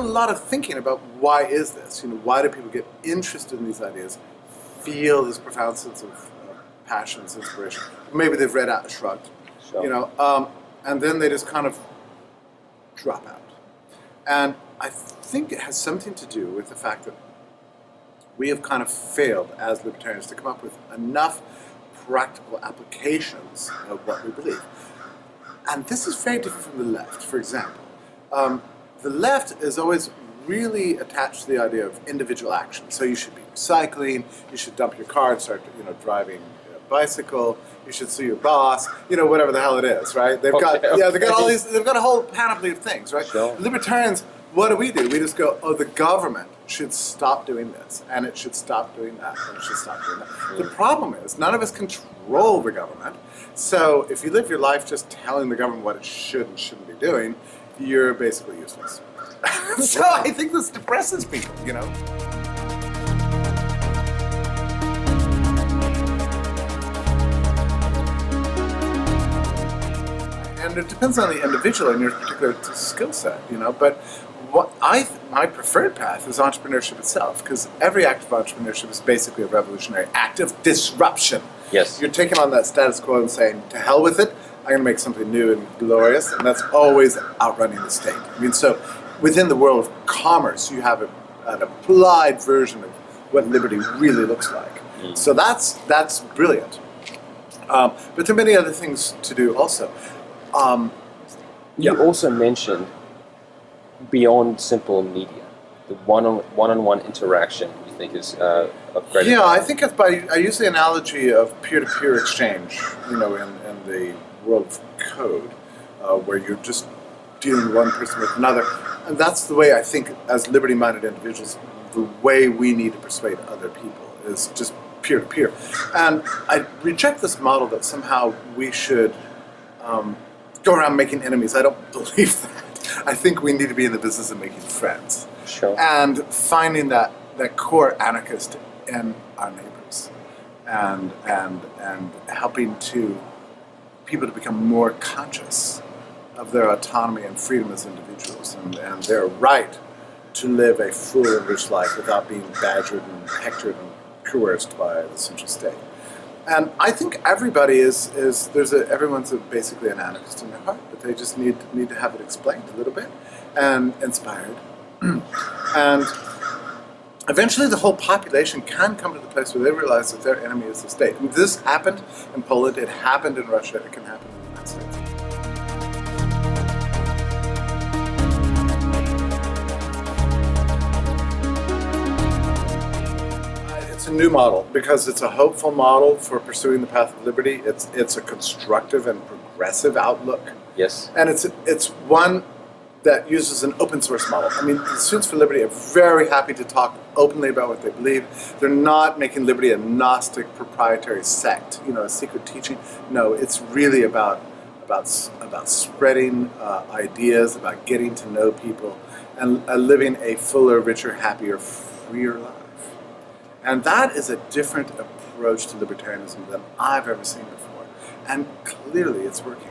a lot of thinking about why is this? Why do people get interested in these ideas, feel this profound sense of passion, inspiration? Maybe they've read Atlas Shrugged, and then they just kind of drop out. And I think it has something to do with the fact that we have kind of failed as libertarians to come up with enough practical applications of what we believe. And this is very different from the left, for example. The left is always really attached to the idea of individual action. So you should be cycling, you should dump your car and start driving a bicycle, you should sue your boss, whatever the hell it is, right? They've got all these, they've got a whole panoply of things, right? Sure. Libertarians, what do? We just go, oh, the government should stop doing this, and it should stop doing that, and it should stop doing that. The problem is, none of us control the government, so if you live your life just telling the government what it should and shouldn't be doing, you're basically useless. So I think this depresses people, And it depends on the individual and your particular skill set, but my preferred path is entrepreneurship itself, because every act of entrepreneurship is basically a revolutionary act of disruption. Yes. You're taking on that status quo and saying, to hell with it, I'm going to make something new and glorious, and that's always outrunning the state. So within the world of commerce, you have an applied version of what liberty really looks like. So that's brilliant. But there are many other things to do also. You also mentioned beyond simple media, the one-on-one interaction you think is of great advantage. I think I use the analogy of peer-to-peer exchange, in the world of code, where you're just dealing with one person with another. And that's the way I think, as liberty-minded individuals, the way we need to persuade other people is just peer-to-peer. And I reject this model that somehow we should go around making enemies. I don't believe that. I think we need to be in the business of making friends. Sure. And finding that core anarchist in our neighbors, and helping people to become more conscious of their autonomy and freedom as individuals, and their right to live a full and rich life without being badgered and hectored and coerced by the central state. And I think everybody everyone's basically an anarchist in their heart, but they just need to have it explained a little bit and inspired. And eventually the whole population can come to the place where they realize that their enemy is the state. I mean, this happened in Poland, it happened in Russia, it can happen in the United States. It's a new model because it's a hopeful model for pursuing the path of liberty. It's a constructive and progressive outlook. Yes. And it's one that uses an open source model. I mean, the Students for Liberty are very happy to talk openly about what they believe. They're not making liberty a Gnostic proprietary sect, a secret teaching. No, it's really about spreading ideas, about getting to know people, and living a fuller, richer, happier, freer life. And that is a different approach to libertarianism than I've ever seen before. And clearly it's working.